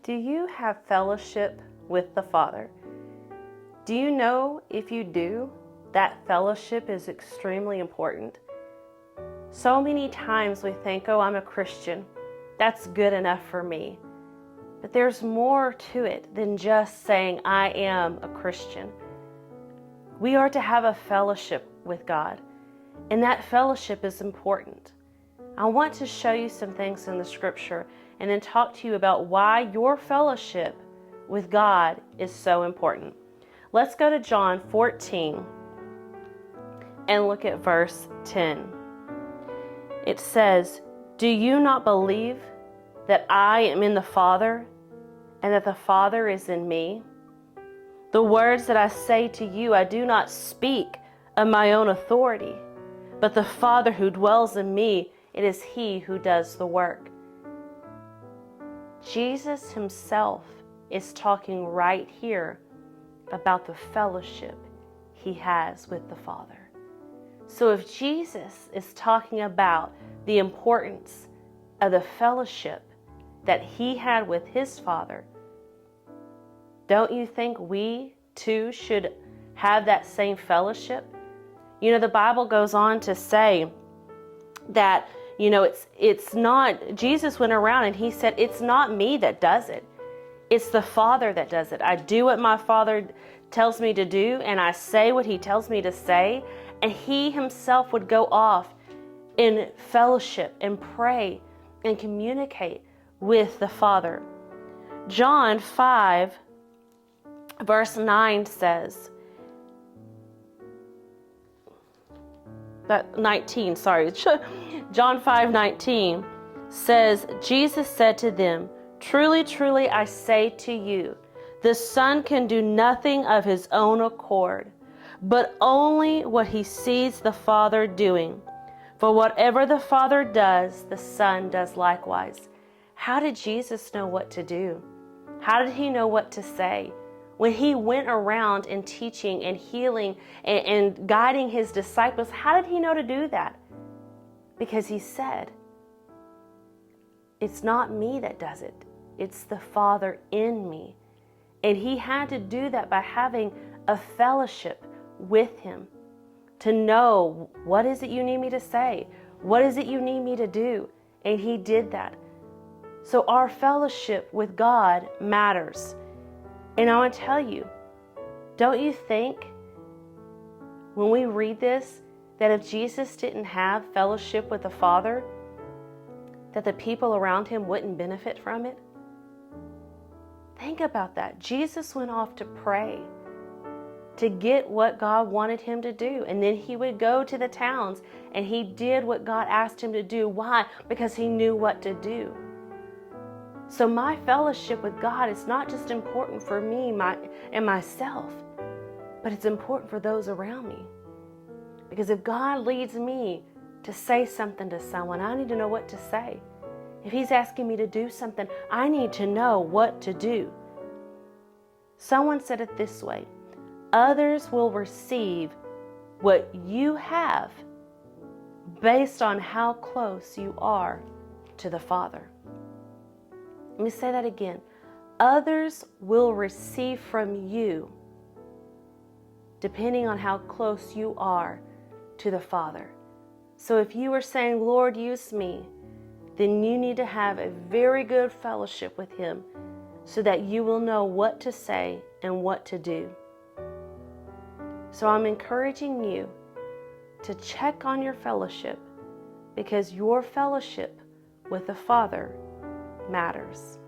Do you have fellowship with the Father? Do you know if you do, that fellowship is extremely important? So many times we think, oh, I'm a Christian. That's good enough for me. But there's more to it than just saying, I am a Christian. We are to have a fellowship with God, and that fellowship is important. I want to show you some things in the scripture and then talk to you about why your fellowship with God is so important. Let's go to John 14 and look at verse 10. It says, "Do you not believe that I am in the Father and that the Father is in me? The words that I say to you, I do not speak of my own authority, but the Father who dwells in me, it is He who does the work." Jesus Himself is talking right here about the fellowship He has with the Father. So if Jesus is talking about the importance of the fellowship that He had with His Father, don't you think we too should have that same fellowship? You know, the Bible goes on to say that, you know, it's not, Jesus went around and He said, it's not me that does it. It's the Father that does it. I do what my Father tells me to do, and I say what He tells me to say, and He Himself would go off in fellowship and pray and communicate with the Father. John 5 verse 9 says, 19, sorry. John 5:19 says, Jesus said to them, "Truly, truly, I say to you, the Son can do nothing of His own accord, but only what He sees the Father doing. For whatever the Father does, the Son does likewise." How did Jesus know what to do? How did He know what to say? When He went around and teaching and healing and guiding His disciples, how did He know to do that? Because He said, it's not me that does it. It's the Father in me. And He had to do that by having a fellowship with Him to know, what is it you need me to say? What is it you need me to do? And He did that. So our fellowship with God matters. And I want to tell you, don't you think when we read this, that if Jesus didn't have fellowship with the Father, that the people around Him wouldn't benefit from it? Think about that. Jesus went off to pray to get what God wanted Him to do. And then He would go to the towns and He did what God asked Him to do. Why? Because He knew what to do. So my fellowship with God is not just important for me and myself, but it's important for those around me. Because if God leads me to say something to someone, I need to know what to say. If He's asking me to do something, I need to know what to do. Someone said it this way: others will receive what you have based on how close you are to the Father. Let me say that again. Others will receive from you depending on how close you are to the Father. So if you are saying, Lord, use me, then you need to have a very good fellowship with Him so that you will know what to say and what to do. So I'm encouraging you to check on your fellowship, because your fellowship with the Father matters.